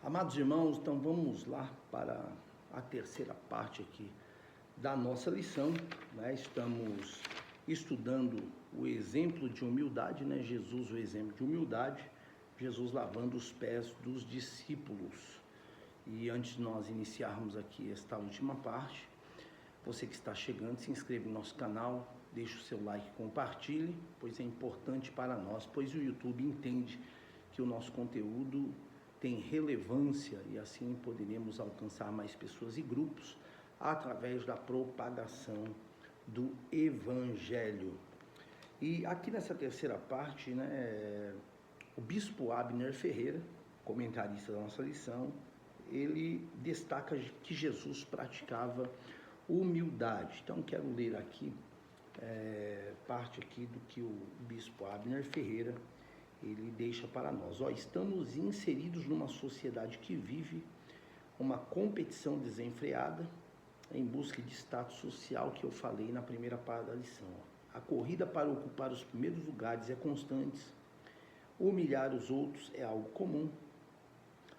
Amados irmãos, então vamos lá para a terceira parte aqui da nossa lição, né? Estamos estudando o exemplo de humildade, né? Jesus, o exemplo de humildade, Jesus lavando os pés dos discípulos. E antes de nós iniciarmos aqui esta última parte, você que está chegando, se inscreva no nosso canal, deixe o seu like, compartilhe, pois é importante para nós, pois o YouTube entende que o nosso conteúdo tem relevância e assim poderemos alcançar mais pessoas e grupos através da propagação do Evangelho. E aqui nessa terceira parte, né, o Bispo Abner Ferreira, comentarista da nossa lição, ele destaca que Jesus praticava humildade. Então quero ler aqui parte aqui do que o Bispo Abner Ferreira ele deixa para nós. Estamos inseridos numa sociedade que vive uma competição desenfreada em busca de status social, que eu falei na primeira parte da lição. A corrida para ocupar os primeiros lugares é constante, humilhar os outros é algo comum,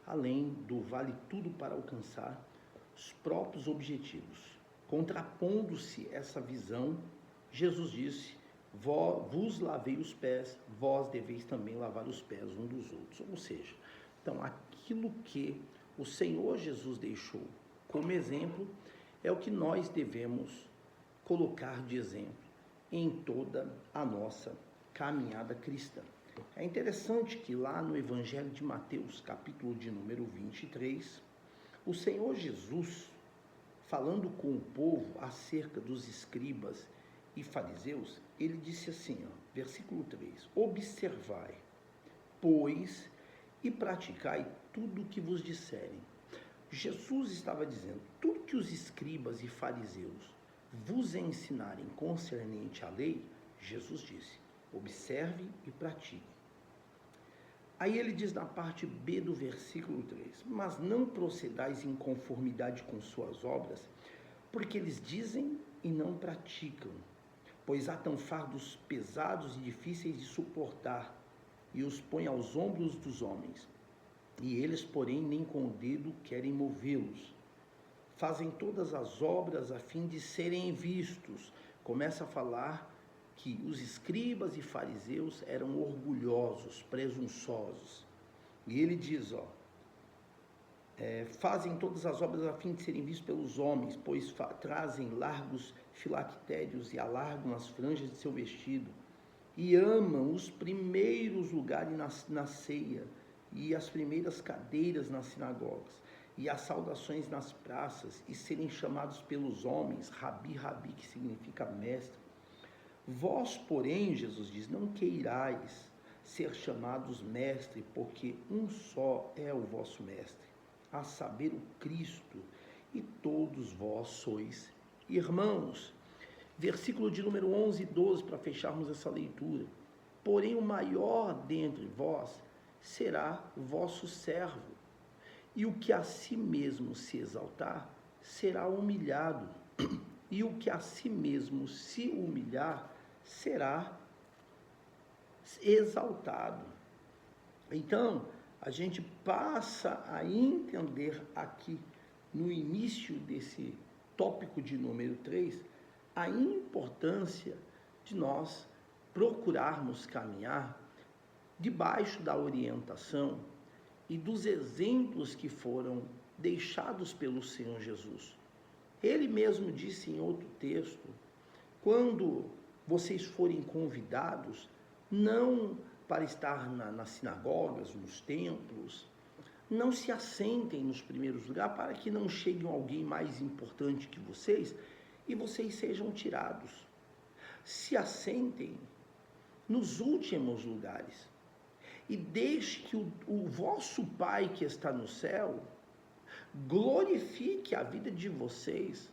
além do vale tudo para alcançar os próprios objetivos. Contrapondo-se essa visão, Jesus disse: vos lavei os pés, vós deveis também lavar os pés uns dos outros. Ou seja, então aquilo que o Senhor Jesus deixou como exemplo é o que nós devemos colocar de exemplo em toda a nossa caminhada cristã. É interessante que lá no Evangelho de Mateus, capítulo de número 23, o Senhor Jesus, falando com o povo acerca dos escribas e fariseus, ele disse assim, versículo 3, observai, pois, e praticai tudo o que vos disserem. Jesus estava dizendo, tudo que os escribas e fariseus vos ensinarem concernente à lei, Jesus disse, observe e pratique. Aí ele diz na parte B do versículo 3, mas não procedais em conformidade com suas obras, porque eles dizem e não praticam. Pois atam fardos pesados e difíceis de suportar, e os põe aos ombros dos homens. E eles, porém, nem com o dedo querem movê-los. Fazem todas as obras a fim de serem vistos. Começa a falar que os escribas e fariseus eram orgulhosos, presunçosos. E ele diz, fazem todas as obras a fim de serem vistos pelos homens, pois trazem largos filactérios e alargam as franjas de seu vestido, e amam os primeiros lugares na ceia, e as primeiras cadeiras nas sinagogas, e as saudações nas praças, e serem chamados pelos homens, Rabi, Rabi, que significa mestre. Vós, porém, Jesus diz, não queirais ser chamados mestre, porque um só é o vosso mestre, a saber, o Cristo, e todos vós sois irmãos. Versículo de número 11 e 12, para fecharmos essa leitura. Porém, o maior dentre vós será vosso servo, e o que a si mesmo se exaltar, será humilhado, e o que a si mesmo se humilhar, será exaltado. Então, a gente passa a entender aqui, no início desse tópico de número 3, a importância de nós procurarmos caminhar debaixo da orientação e dos exemplos que foram deixados pelo Senhor Jesus. Ele mesmo disse em outro texto, quando vocês forem convidados, não para estar nas sinagogas, nos templos, não se assentem nos primeiros lugares para que não chegue alguém mais importante que vocês e vocês sejam tirados. Se assentem nos últimos lugares e deixe que o vosso Pai que está no céu glorifique a vida de vocês,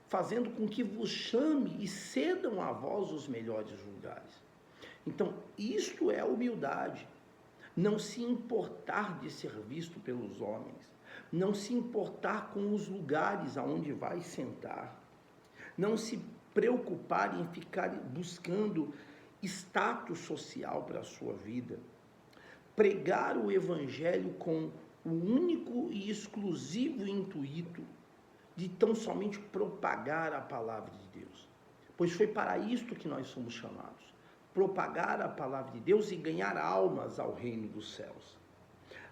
fazendo com que vos chame e cedam a vós os melhores lugares. Então, isto é humildade. Não se importar de ser visto pelos homens, não se importar com os lugares aonde vai sentar, não se preocupar em ficar buscando status social para a sua vida, pregar o evangelho com o único e exclusivo intuito de tão somente propagar a palavra de Deus. Pois foi para isto que nós somos chamados, propagar a palavra de Deus e ganhar almas ao reino dos céus.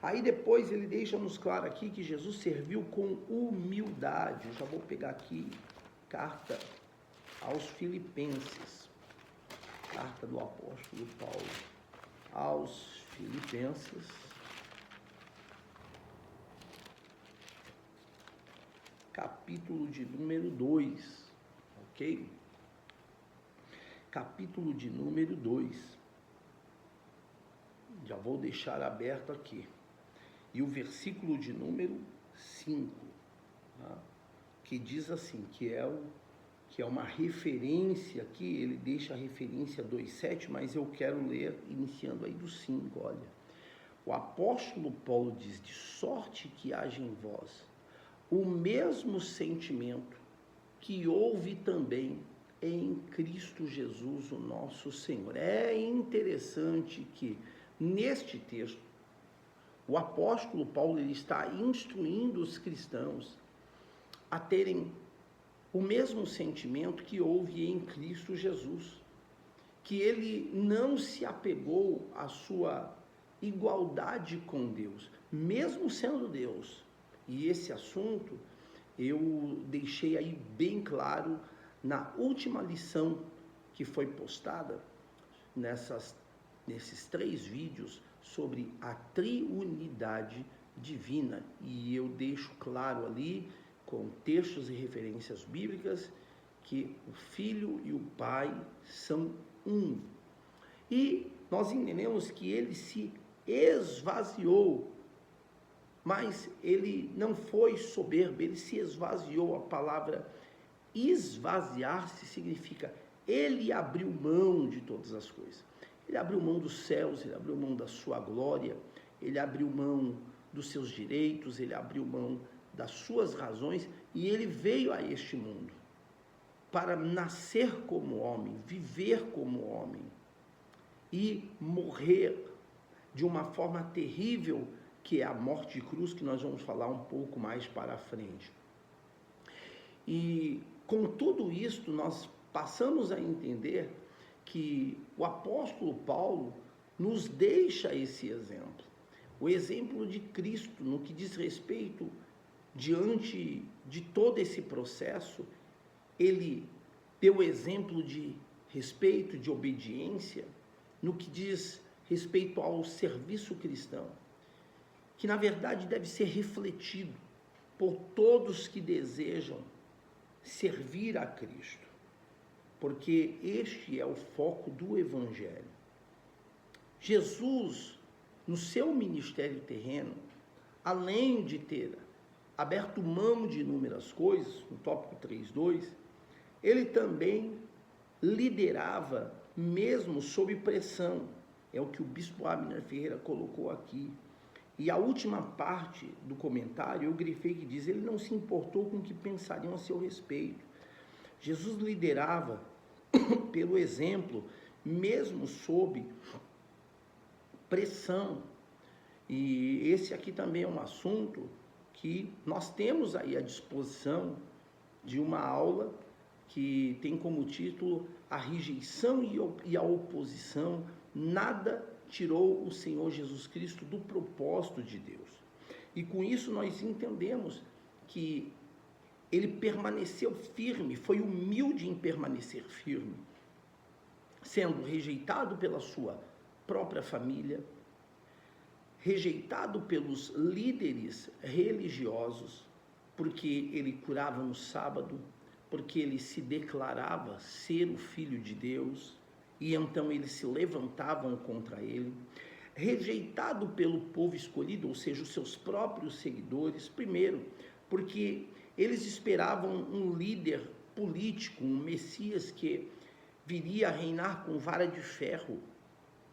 Aí depois ele deixa-nos claro aqui que Jesus serviu com humildade. Eu já vou pegar aqui, carta aos Filipenses, carta do apóstolo Paulo aos Filipenses, capítulo de número 2, ok? Capítulo de número 2, já vou deixar aberto aqui, e o versículo de número 5, tá? Que diz assim, que é uma referência aqui, ele deixa a referência 2,7, mas eu quero ler iniciando aí do 5, olha. O apóstolo Paulo diz, de sorte que haja em vós o mesmo sentimento que houve também em Cristo Jesus, o nosso Senhor. É interessante que neste texto, o apóstolo Paulo ele está instruindo os cristãos a terem o mesmo sentimento que houve em Cristo Jesus, que ele não se apegou à sua igualdade com Deus, mesmo sendo Deus. E esse assunto eu deixei aí bem claro na última lição que foi postada nesses 3 vídeos sobre a triunidade divina. E eu deixo claro ali, com textos e referências bíblicas, que o Filho e o Pai são um. E nós entendemos que ele se esvaziou, mas ele não foi soberbo, ele se esvaziou. A palavra esvaziar-se significa ele abriu mão de todas as coisas. Ele abriu mão dos céus, ele abriu mão da sua glória, ele abriu mão dos seus direitos, ele abriu mão das suas razões, e ele veio a este mundo para nascer como homem, viver como homem e morrer de uma forma terrível, que é a morte de cruz, que nós vamos falar um pouco mais para frente. E com tudo isto, nós passamos a entender que o apóstolo Paulo nos deixa esse exemplo, o exemplo de Cristo no que diz respeito diante de todo esse processo. Ele deu exemplo de respeito, de obediência, no que diz respeito ao serviço cristão, que na verdade deve ser refletido por todos que desejam servir a Cristo, porque este é o foco do Evangelho. Jesus, no seu ministério terreno, além de ter aberto mão de inúmeras coisas, no tópico 3.2, ele também liderava mesmo sob pressão. É o que o bispo Abner Ferreira colocou aqui. E a última parte do comentário, eu grifei que diz, ele não se importou com o que pensariam a seu respeito. Jesus liderava pelo exemplo, mesmo sob pressão. E esse aqui também é um assunto que nós temos aí à disposição de uma aula que tem como título a rejeição e a oposição. Nada tirou o Senhor Jesus Cristo do propósito de Deus. E com isso nós entendemos que ele permaneceu firme, foi humilde em permanecer firme, sendo rejeitado pela sua própria família, rejeitado pelos líderes religiosos, porque ele curava no sábado, porque ele se declarava ser o Filho de Deus, e então eles se levantavam contra ele, rejeitado pelo povo escolhido, ou seja, os seus próprios seguidores, primeiro, porque eles esperavam um líder político, um Messias que viria a reinar com vara de ferro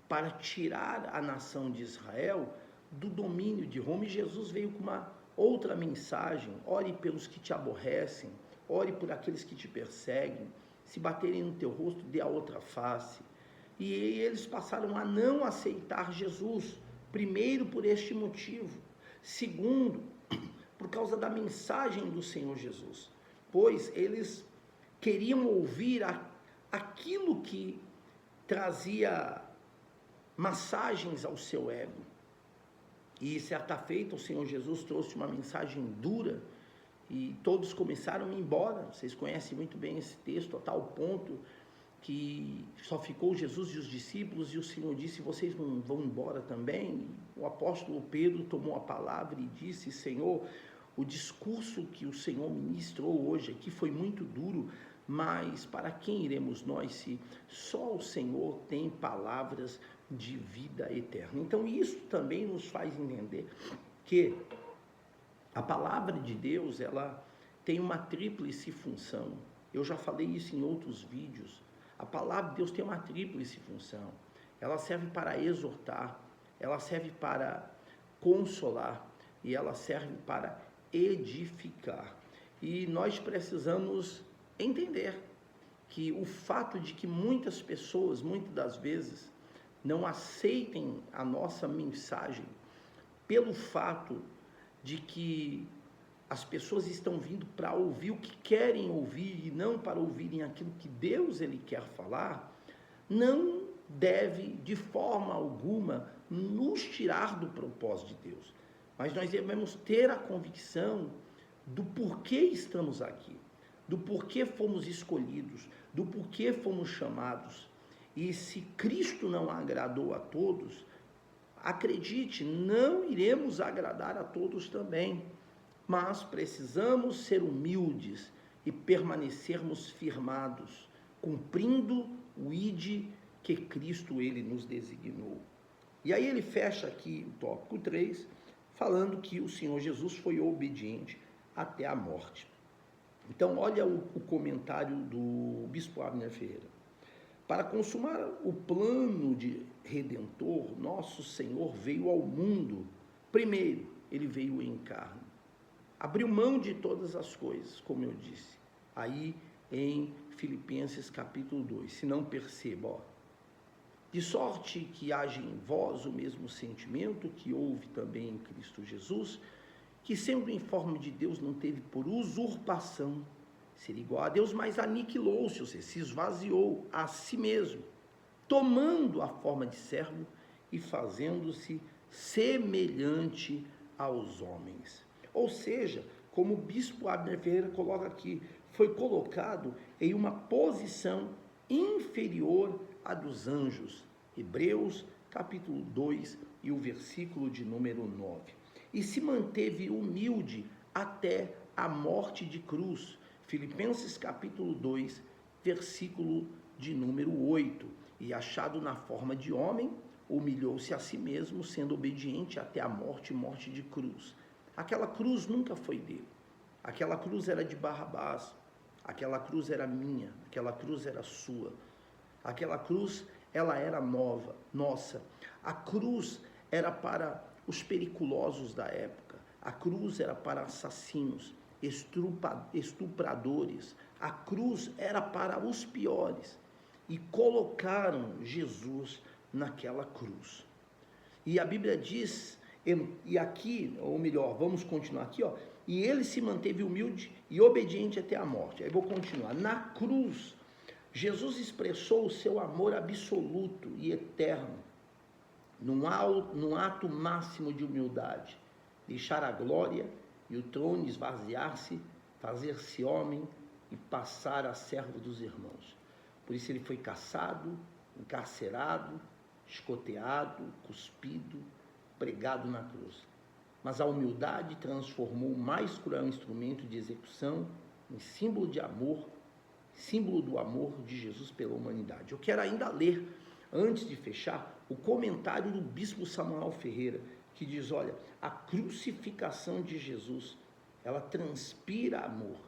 para tirar a nação de Israel do domínio de Roma. E Jesus veio com uma outra mensagem: ore pelos que te aborrecem, ore por aqueles que te perseguem, se baterem no teu rosto, dê a outra face. E eles passaram a não aceitar Jesus, primeiro por este motivo: Segundo, por causa da mensagem do Senhor Jesus, pois eles queriam ouvir aquilo que trazia massagens ao seu ego. E certa feita o Senhor Jesus trouxe uma mensagem dura e todos começaram a ir embora. Vocês conhecem muito bem esse texto, a tal ponto que só ficou Jesus e os discípulos, e o Senhor disse: vocês não vão embora também? O apóstolo Pedro tomou a palavra e disse: Senhor, o discurso que o Senhor ministrou hoje aqui foi muito duro, mas para quem iremos nós se só o Senhor tem palavras de vida eterna? Então isso também nos faz entender que a palavra de Deus, ela tem uma tríplice função. Eu já falei isso em outros vídeos. A palavra de Deus tem uma tríplice função. Ela serve para exortar, ela serve para consolar e ela serve para edificar. E nós precisamos entender que o fato de que muitas pessoas, muitas das vezes, não aceitem a nossa mensagem pelo fato de que as pessoas estão vindo para ouvir o que querem ouvir e não para ouvirem aquilo que Deus ele quer falar, não deve de forma alguma nos tirar do propósito de Deus. Mas nós devemos ter a convicção do porquê estamos aqui, do porquê fomos escolhidos, do porquê fomos chamados. E se Cristo não agradou a todos, acredite, não iremos agradar a todos também. Mas precisamos ser humildes e permanecermos firmados, cumprindo o ID que Cristo ele nos designou. E aí ele fecha aqui o tópico 3, falando que o Senhor Jesus foi obediente até a morte. Então, olha o comentário do bispo Abner Ferreira. Para consumar o plano de redentor, nosso Senhor veio ao mundo. Primeiro, ele veio em carne. Abriu mão de todas as coisas, como eu disse, aí em Filipenses capítulo 2, se não perceba, de sorte que haja em vós o mesmo sentimento que houve também em Cristo Jesus, que sendo em forma de Deus não teve por usurpação ser igual a Deus, mas aniquilou-se, ou seja, se esvaziou a si mesmo, tomando a forma de servo e fazendo-se semelhante aos homens. Ou seja, como o bispo Abner Ferreira coloca aqui, foi colocado em uma posição inferior à dos anjos. Hebreus capítulo 2 e o versículo de número 9. E se manteve humilde até a morte de cruz. Filipenses capítulo 2, versículo de número 8. E achado na forma de homem, humilhou-se a si mesmo, sendo obediente até a morte, morte de cruz. Aquela cruz nunca foi dele. Aquela cruz era de Barrabás. Aquela cruz era minha. Aquela cruz era sua. Aquela cruz, ela era nova, nossa. A cruz era para os periculosos da época. A cruz era para assassinos, estupradores. A cruz era para os piores. E colocaram Jesus naquela cruz. E a Bíblia diz... E aqui, ou melhor, vamos continuar aqui, ó. E ele se manteve humilde e obediente até a morte. Aí vou continuar. Na cruz, Jesus expressou o seu amor absoluto e eterno, num ato máximo de humildade. Deixar a glória e o trono, esvaziar-se, fazer-se homem e passar a servo dos irmãos. Por isso ele foi caçado, encarcerado, escoteado, cuspido, pregado na cruz. Mas a humildade transformou o mais cruel instrumento de execução em símbolo de amor, símbolo do amor de Jesus pela humanidade. Eu quero ainda ler, antes de fechar, o comentário do bispo Samuel Ferreira, que diz, olha, a crucificação de Jesus, ela transpira amor.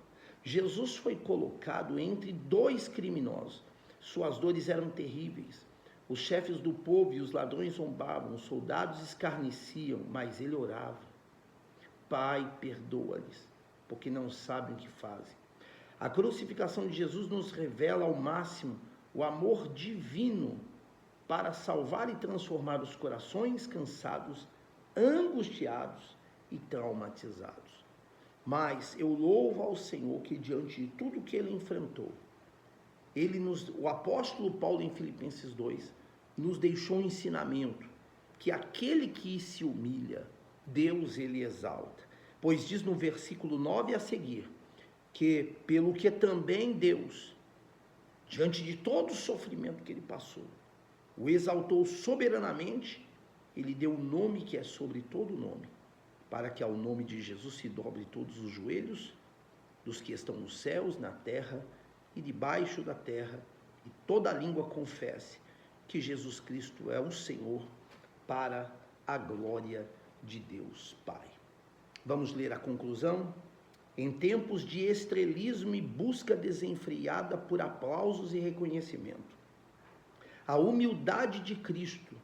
Jesus foi colocado entre dois criminosos. Suas dores eram terríveis. Os chefes do povo e os ladrões zombavam, os soldados escarneciam, mas ele orava. Pai, perdoa-lhes, porque não sabem o que fazem. A crucificação de Jesus nos revela ao máximo o amor divino para salvar e transformar os corações cansados, angustiados e traumatizados. Mas eu louvo ao Senhor que diante de tudo que ele enfrentou, o apóstolo Paulo em Filipenses 2 nos deixou um ensinamento que aquele que se humilha, Deus ele exalta. Pois diz no versículo 9 a seguir, que pelo que também Deus, diante de todo o sofrimento que ele passou, o exaltou soberanamente, ele deu um nome que é sobre todo nome, para que ao nome de Jesus se dobre todos os joelhos dos que estão nos céus, na terra e debaixo da terra, e toda língua confesse que Jesus Cristo é o Senhor, para a glória de Deus Pai. Vamos ler a conclusão? Em tempos de estrelismo e busca desenfreada por aplausos e reconhecimento, a humildade de Cristo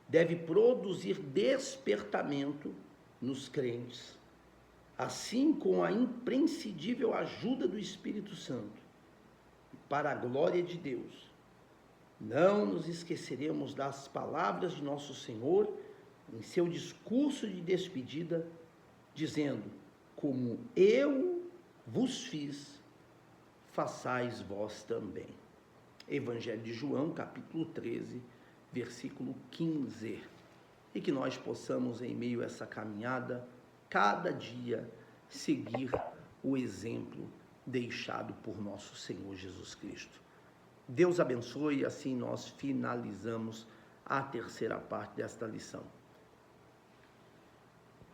deve produzir despertamento nos crentes, assim com a imprescindível ajuda do Espírito Santo. E para a glória de Deus, não nos esqueceremos das palavras de nosso Senhor em seu discurso de despedida, dizendo: como eu vos fiz, façais vós também. Evangelho de João, capítulo 13, versículo 15. E que nós possamos, em meio a essa caminhada, cada dia seguir o exemplo deixado por nosso Senhor Jesus Cristo. Deus abençoe, e assim nós finalizamos a terceira parte desta lição.